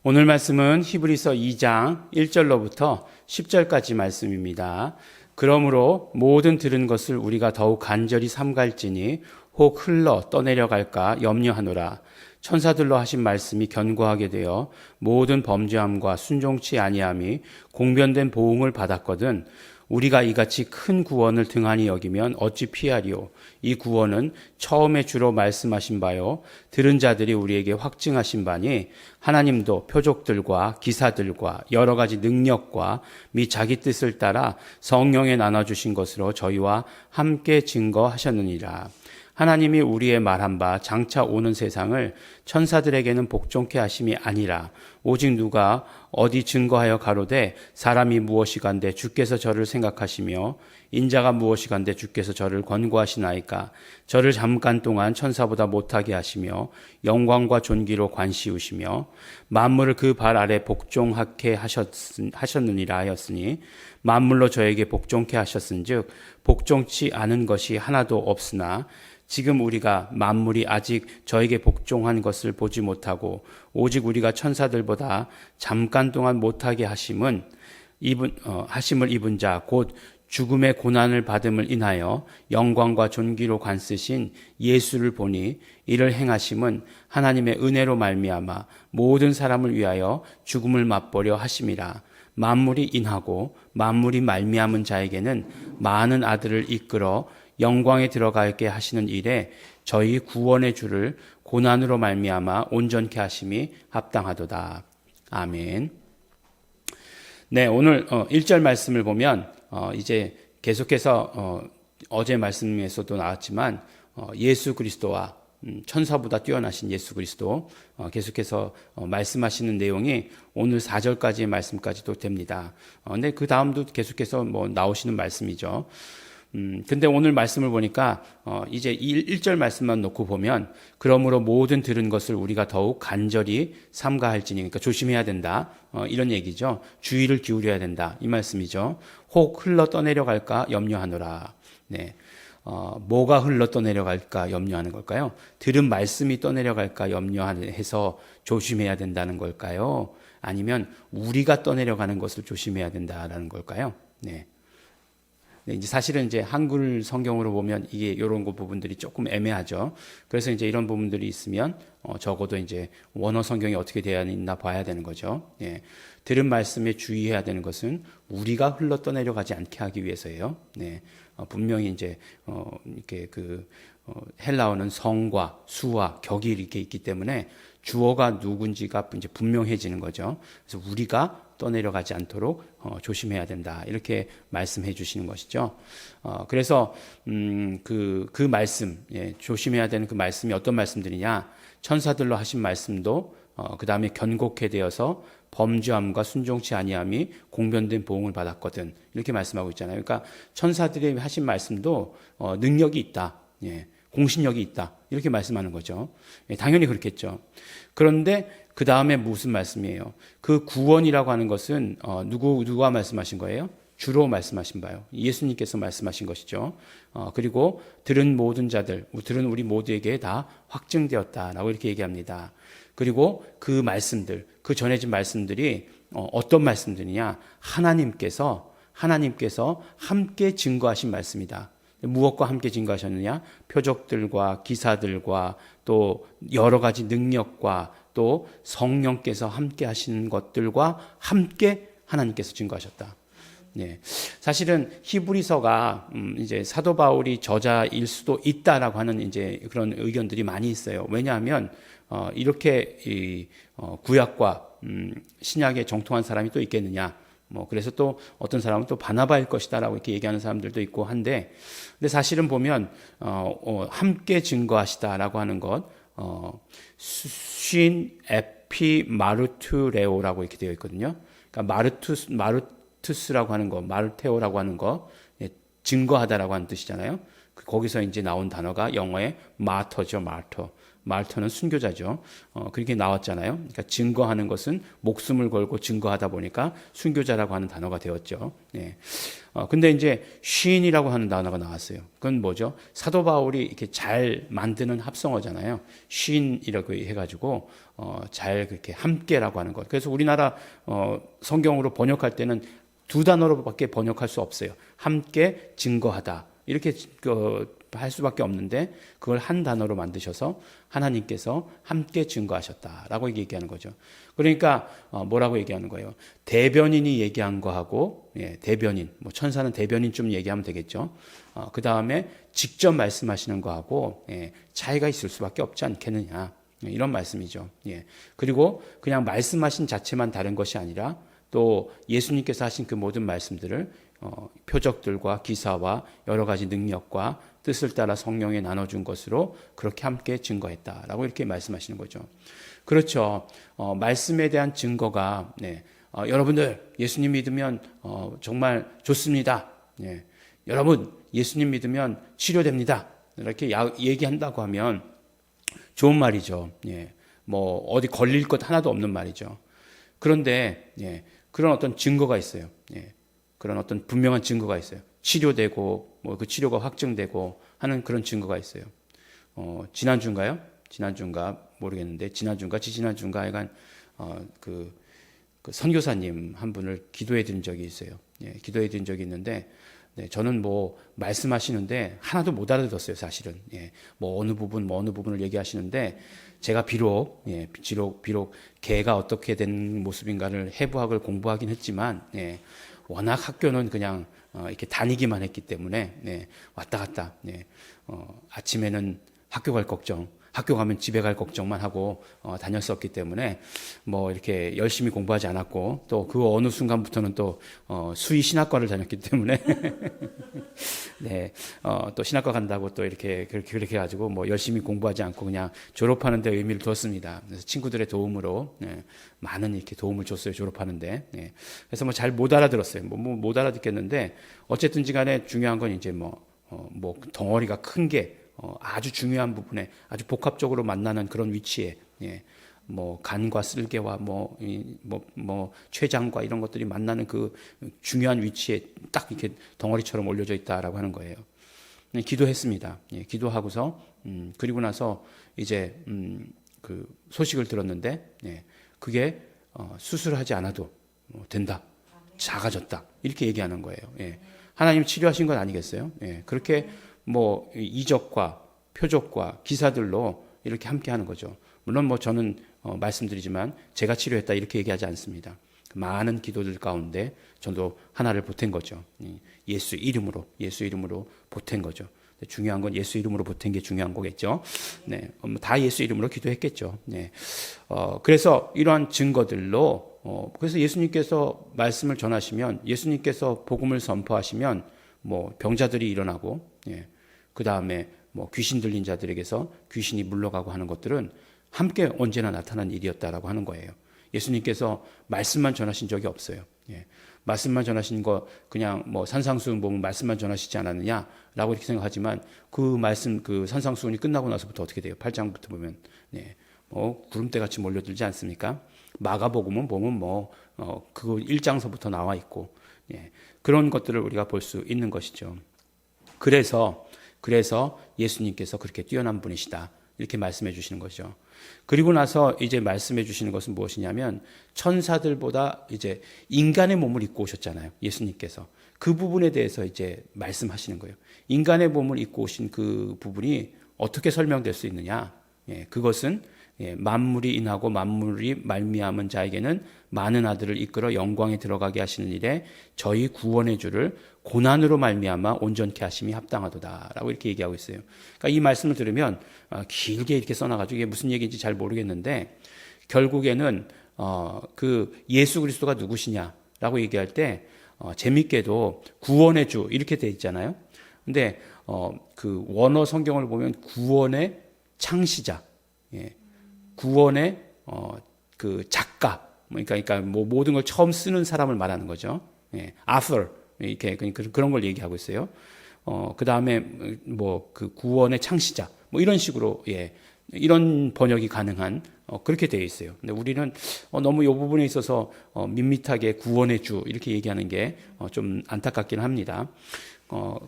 오늘 말씀은 히브리서 2장 1절로부터 10절까지 말씀입니다. 그러므로 모든 들은 것을 우리가 더욱 간절히 삼갈지니 혹 흘러 떠내려갈까 염려하노라. 천사들로 하신 말씀이 견고하게 되어 모든 범죄함과 순종치 아니함이 공변된 보응을 받았거든 우리가 이같이 큰 구원을 등한히 여기면 어찌 피하리요. 이 구원은 처음에 주로 말씀하신 바요 들은 자들이 우리에게 확증하신 바니 하나님도 표적들과 기사들과 여러 가지 능력과 및 자기 뜻을 따라 성령에 나눠주신 것으로 저희와 함께 증거하셨느니라. 하나님이 우리의 말한 바 장차 오는 세상을 천사들에게는 복종케 하심이 아니라 오직 누가 어디 증거하여 가로되 사람이 무엇이간데 주께서 저를 생각하시며 인자가 무엇이간데 주께서 저를 권고하시나이까. 저를 잠깐 동안 천사보다 못하게 하시며 영광과 존귀로 관시우시며 만물을 그 발 아래 복종하게 하셨느니라 하였으니 만물로 저에게 복종케 하셨은즉 복종치 않은 것이 하나도 없으나 지금 우리가 만물이 아직 저에게 복종한 것을 보지 못하고 오직 우리가 천사들보다 잠깐 동안 못하게 하심을 입은 자 곧 죽음의 고난을 받음을 인하여 영광과 존귀로 관쓰신 예수를 보니 이를 행하심은 하나님의 은혜로 말미암아 모든 사람을 위하여 죽음을 맛보려 하심이라. 만물이 인하고 만물이 말미암은 자에게는 많은 아들을 이끌어 영광에 들어가게 하시는 일에 저희 구원의 주를 고난으로 말미암아 온전케 하심이 합당하도다. 아멘. 네, 오늘 1절 말씀을 보면 이제 계속해서 어제 말씀에서도 나왔지만 예수 그리스도와 천사보다 뛰어나신 예수 그리스도 계속해서 말씀하시는 내용이 오늘 4절까지의 말씀까지도 됩니다. 근데 그 다음도 계속해서 나오시는 말씀이죠. 근데 오늘 말씀을 보니까 이제 1절 말씀만 놓고 보면 그러므로 모든 들은 것을 우리가 더욱 간절히 삼가할지니, 그러니까 조심해야 된다, 이런 얘기죠. 주의를 기울여야 된다, 이 말씀이죠. 혹 흘러 떠내려갈까 염려하노라. 네. 뭐가 흘러 떠내려갈까 염려하는 걸까요? 들은 말씀이 떠내려갈까 염려해서 조심해야 된다는 걸까요? 아니면 우리가 떠내려가는 것을 조심해야 된다라는 걸까요? 네. 네, 이제 사실은 이제 한글 성경으로 보면 이게 이런 부분들이 조금 애매하죠. 그래서 이제 이런 부분들이 있으면 적어도 이제 원어 성경이 어떻게 되어 있나 봐야 되는 거죠. 예. 들은 말씀에 주의해야 되는 것은 우리가 흘러 떠내려가지 않게 하기 위해서예요. 네. 분명히 이제 이렇게 헬라어는 성과 수와 격이 이렇게 있기 때문에 주어가 누군지가 이제 분명해지는 거죠. 그래서 우리가 떠내려가지 않도록 조심해야 된다, 이렇게 말씀해 주시는 것이죠. 그래서 그 말씀, 조심해야 되는 그 말씀이 어떤 말씀들이냐? 천사들로 하신 말씀도 그 다음에 견고케 되어서 범죄함과 순종치 아니함이 공변된 보응을 받았거든, 이렇게 말씀하고 있잖아요. 그러니까 천사들이 하신 말씀도 능력이 있다, 공신력이 있다, 이렇게 말씀하는 거죠. 당연히 그렇겠죠. 그런데 그 다음에 무슨 말씀이에요? 그 구원이라고 하는 것은 누가 말씀하신 거예요? 주로 말씀하신 바요. 예수님께서 말씀하신 것이죠. 그리고 들은 모든 자들, 들은 우리 모두에게 다 확증되었다라고 이렇게 얘기합니다. 그리고 그 말씀들, 그 전해진 말씀들이 어떤 말씀들이냐? 하나님께서 함께 증거하신 말씀이다. 무엇과 함께 증거하셨느냐? 표적들과 기사들과 또 여러 가지 능력과 또 성령께서 함께 하시는 것들과 함께 하나님께서 증거하셨다. 네. 사실은 히브리서가 이제 사도 바울이 저자일 수도 있다라고 하는 이제 그런 의견들이 많이 있어요. 왜냐하면 이렇게 구약과 신약에 정통한 사람이 또 있겠느냐? 그래서 또 어떤 사람은 또 바나바일 것이다라고 이렇게 얘기하는 사람들도 있고 한데, 근데 사실은 보면 함께 증거하시다라고 하는 것, 쉰 에피 마르투레오라고 이렇게 되어 있거든요. 그러니까 마르투스라고 하는 거, 마르테오라고 하는 거, 증거하다라고 하는 뜻이잖아요. 거기서 이제 나온 단어가 영어의 마터죠, 마터. 말터는 순교자죠. 그렇게 나왔잖아요. 그러니까 증거하는 것은 목숨을 걸고 증거하다 보니까 순교자라고 하는 단어가 되었죠. 예. 근데 이제 시인이라고 하는 단어가 나왔어요. 그건 뭐죠? 사도 바울이 이렇게 잘 만드는 합성어잖아요. 시인이라고 해가지고 잘 그렇게 함께라고 하는 것. 그래서 우리나라 성경으로 번역할 때는 두 단어로밖에 번역할 수 없어요. 함께 증거하다 이렇게 할 수밖에 없는데 그걸 한 단어로 만드셔서 하나님께서 함께 증거하셨다라고 얘기하는 거죠. 그러니까 뭐라고 얘기하는 거예요? 대변인이 얘기한 거하고 대변인, 뭐 천사는 대변인 좀 얘기하면 되겠죠. 그 다음에 직접 말씀하시는 거하고 차이가 있을 수밖에 없지 않겠느냐 이런 말씀이죠. 그리고 그냥 말씀하신 자체만 다른 것이 아니라 또 예수님께서 하신 그 모든 말씀들을 표적들과 기사와 여러 가지 능력과 뜻을 따라 성령에 나눠준 것으로 그렇게 함께 증거했다라고 이렇게 말씀하시는 거죠. 그렇죠. 말씀에 대한 증거가 여러분들 예수님 믿으면 정말 좋습니다. 여러분 예수님 믿으면 치료됩니다. 이렇게 얘기한다고 하면 좋은 말이죠. 뭐 어디 걸릴 것 하나도 없는 말이죠. 그런데 그런 어떤 증거가 있어요. 그런 어떤 분명한 증거가 있어요. 치료되고 뭐 그 치료가 확증되고 하는 그런 증거가 있어요. 지난주인가요? 지난주인가 모르겠는데 지난주인가 하여간 그 선교사님 한 분을 기도해 드린 적이 있어요. 기도해 드린 적이 있는데 저는 뭐 말씀하시는데 하나도 못 알아들었어요, 사실은. 뭐 어느 부분을 얘기하시는데 제가 비록 개가 어떻게 된 모습인가를 해부학을 공부하긴 했지만 워낙 학교는 그냥 이렇게 다니기만 했기 때문에 왔다 갔다 아침에는 학교 갈 걱정, 학교 가면 집에 갈 걱정만 하고 다녔었기 때문에 뭐 이렇게 열심히 공부하지 않았고 또 그 어느 순간부터는 또 수의 신학과를 다녔기 때문에 또 신학과 간다고 또 이렇게 그렇게 가지고 뭐 열심히 공부하지 않고 그냥 졸업하는 데 의미를 두었습니다. 그래서 친구들의 도움으로 많은 이렇게 도움을 줬어요, 졸업하는데. 그래서 뭐 잘 못 알아들었어요. 못 알아듣겠는데 어쨌든지 간에 중요한 건 이제 뭐 덩어리가 큰 게 아주 중요한 부분에 아주 복합적으로 만나는 그런 위치에 뭐 간과 쓸개와 뭐 췌장과 이런 것들이 만나는 그 중요한 위치에 딱 이렇게 덩어리처럼 올려져 있다라고 하는 거예요. 기도했습니다. 기도하고서 그리고 나서 이제 그 소식을 들었는데 그게 수술하지 않아도 된다. 작아졌다. 이렇게 얘기하는 거예요. 하나님 치료하신 건 아니겠어요? 그렇게 뭐 이적과 표적과 기사들로 이렇게 함께 하는 거죠. 물론 뭐 저는 말씀드리지만 제가 치료했다 이렇게 얘기하지 않습니다. 많은 기도들 가운데 저도 하나를 보탠 거죠. 예수 이름으로 보탠 거죠. 중요한 건 예수 이름으로 보탠 게 중요한 거겠죠. 다 예수 이름으로 기도했겠죠. 그래서 이러한 증거들로 그래서 예수님께서 말씀을 전하시면 예수님께서 복음을 선포하시면 뭐 병자들이 일어나고 그 다음에 뭐 귀신 들린 자들에게서 귀신이 물러가고 하는 것들은 함께 언제나 나타난 일이었다라고 하는 거예요. 예수님께서 말씀만 전하신 적이 없어요. 말씀만 전하신 거 그냥 뭐 산상수훈 보면 말씀만 전하시지 않았느냐라고 이렇게 생각하지만 그 말씀 그 산상수훈이 끝나고 나서부터 어떻게 돼요? 8장부터 보면 뭐 구름대 같이 몰려들지 않습니까? 마가복음은 보면 그 1장서부터 나와 있고 그런 것들을 우리가 볼 수 있는 것이죠. 그래서 예수님께서 그렇게 뛰어난 분이시다. 이렇게 말씀해 주시는 거죠. 그리고 나서 이제 말씀해 주시는 것은 무엇이냐면 천사들보다 이제 인간의 몸을 입고 오셨잖아요. 예수님께서. 그 부분에 대해서 이제 말씀하시는 거예요. 인간의 몸을 입고 오신 그 부분이 어떻게 설명될 수 있느냐? 그것은 만물이 인하고 만물이 말미암은 자에게는 많은 아들을 이끌어 영광에 들어가게 하시는 일에 저희 구원의 주를 고난으로 말미암아 온전케 하심이 합당하도다라고 이렇게 얘기하고 있어요. 그러니까 이 말씀을 들으면 길게 이렇게 써놔가지고 이게 무슨 얘기인지 잘 모르겠는데 결국에는 그 예수 그리스도가 누구시냐라고 얘기할 때 재밌게도 구원의 주 이렇게 돼 있잖아요. 근데 그 원어 성경을 보면 구원의 창시자, 구원의 그 작가, 그러니까 뭐 모든 걸 처음 쓰는 사람을 말하는 거죠. author 이렇게 그런 걸 얘기하고 있어요. 그 다음에 뭐 그 구원의 창시자, 뭐 이런 식으로 이런 번역이 가능한 그렇게 되어 있어요. 근데 우리는 너무 이 부분에 있어서 밋밋하게 구원의 주 이렇게 얘기하는 게 좀 안타깝긴 합니다.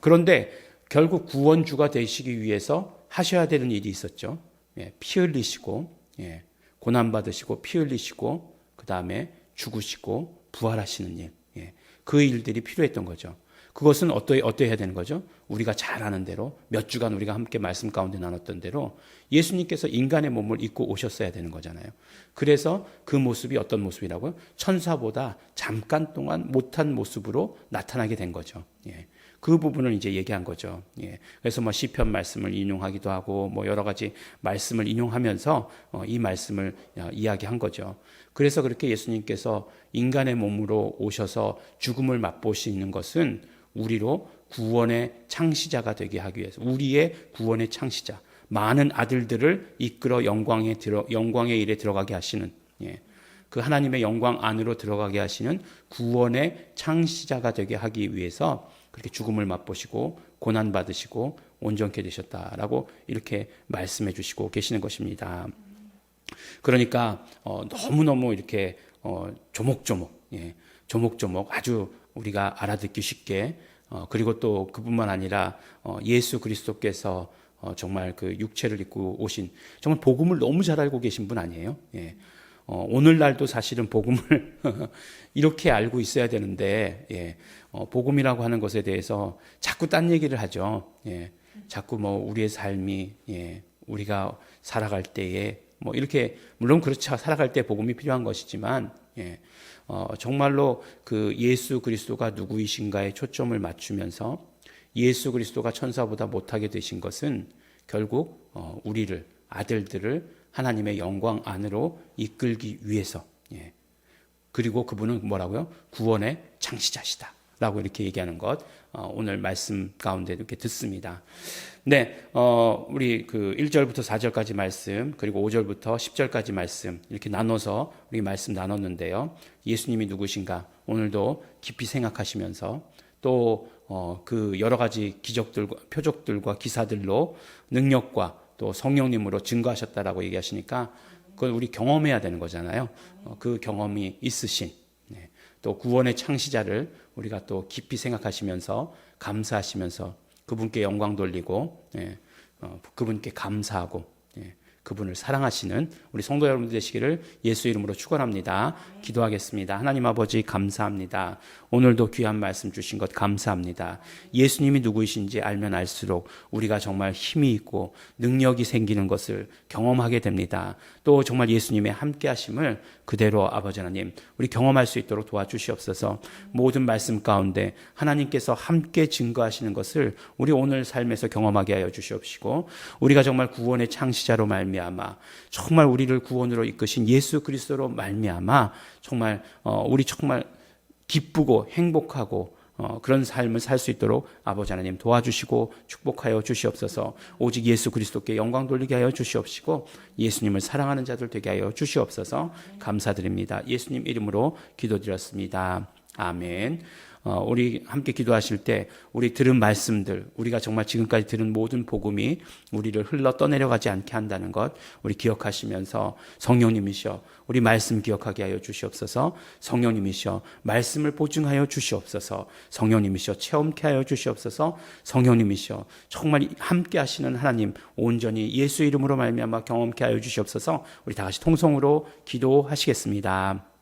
그런데 결국 구원주가 되시기 위해서 하셔야 되는 일이 있었죠. 예, 피 흘리시고, 예, 고난받으시고, 피 흘리시고, 그 다음에 죽으시고, 부활하시는 일. 예, 그 일들이 필요했던 거죠. 그것은 어떻게 해야 되는 거죠? 우리가 잘 아는 대로, 몇 주간 우리가 함께 말씀 가운데 나눴던 대로 예수님께서 인간의 몸을 입고 오셨어야 되는 거잖아요. 그래서 그 모습이 어떤 모습이라고요? 천사보다 잠깐 동안 못한 모습으로 나타나게 된 거죠. 예. 그 부분을 이제 얘기한 거죠. 예. 그래서 뭐 시편 말씀을 인용하기도 하고 뭐 여러 가지 말씀을 인용하면서 이 말씀을 이야기한 거죠. 그래서 그렇게 예수님께서 인간의 몸으로 오셔서 죽음을 맛보시는 것은 우리로 구원의 창시자가 되게 하기 위해서, 우리의 구원의 창시자, 많은 아들들을 이끌어 영광의 일에 들어가게 하시는, 예. 그 하나님의 영광 안으로 들어가게 하시는 구원의 창시자가 되게 하기 위해서 그렇게 죽음을 맛보시고 고난받으시고 온전케 되셨다라고 이렇게 말씀해 주시고 계시는 것입니다. 그러니까 너무너무 이렇게 조목조목, 예, 조목조목 아주 우리가 알아듣기 쉽게, 그리고 또 그뿐만 아니라 예수 그리스도께서 정말 그 육체를 입고 오신, 정말 복음을 너무 잘 알고 계신 분 아니에요? 예. 오늘날도 사실은 복음을 이렇게 알고 있어야 되는데, 예, 복음이라고 하는 것에 대해서 자꾸 딴 얘기를 하죠. 예, 자꾸 뭐 우리의 삶이, 예, 우리가 살아갈 때에 뭐 이렇게, 물론 그렇죠. 살아갈 때 복음이 필요한 것이지만, 예, 정말로 그 예수 그리스도가 누구이신가에 초점을 맞추면서 예수 그리스도가 천사보다 못하게 되신 것은 결국 우리를, 아들들을 하나님의 영광 안으로 이끌기 위해서, 예. 그리고 그분은 뭐라고요? 구원의 창시자시다 라고 이렇게 얘기하는 것, 오늘 말씀 가운데 이렇게 듣습니다. 네, 우리 그 1절부터 4절까지 말씀, 그리고 5절부터 10절까지 말씀 이렇게 나눠서 우리 말씀 나눴는데요. 예수님이 누구신가 오늘도 깊이 생각하시면서 또 그 여러 가지 기적들과 표적들과 기사들로 능력과 또 성령님으로 증거하셨다라고 얘기하시니까 그걸 우리 경험해야 되는 거잖아요. 그 경험이 있으신, 네, 또 구원의 창시자를 우리가 또 깊이 생각하시면서 감사하시면서 그분께 영광 돌리고, 예, 그분께 감사하고, 예, 그분을 사랑하시는 우리 성도 여러분들 되시기를 예수 이름으로 축원합니다. 기도하겠습니다. 하나님 아버지 감사합니다. 오늘도 귀한 말씀 주신 것 감사합니다. 예수님이 누구이신지 알면 알수록 우리가 정말 힘이 있고 능력이 생기는 것을 경험하게 됩니다. 또 정말 예수님의 함께 하심을 그대로 아버지 하나님 우리 경험할 수 있도록 도와주시옵소서. 모든 말씀 가운데 하나님께서 함께 증거하시는 것을 우리 오늘 삶에서 경험하게 하여 주시옵시고, 우리가 정말 구원의 창시자로 말미암아 정말 우리를 구원으로 이끄신 예수 그리스도로 말미암아 정말 우리 정말 기쁘고 행복하고 그런 삶을 살 수 있도록 아버지 하나님 도와주시고 축복하여 주시옵소서. 오직 예수 그리스도께 영광 돌리게 하여 주시옵시고 예수님을 사랑하는 자들 되게 하여 주시옵소서. 감사드립니다. 예수님 이름으로 기도드렸습니다. 아멘. 우리 함께 기도하실 때 우리 들은 말씀들, 우리가 정말 지금까지 들은 모든 복음이 우리를 흘러 떠내려가지 않게 한다는 것 우리 기억하시면서 성령님이시여 우리 말씀 기억하게 하여 주시옵소서. 성령님이시여 말씀을 보증하여 주시옵소서. 성령님이시여 체험케 하여 주시옵소서. 성령님이시여 정말 함께 하시는 하나님 온전히 예수 이름으로 말미암아 경험케 하여 주시옵소서. 우리 다 같이 통성으로 기도하시겠습니다.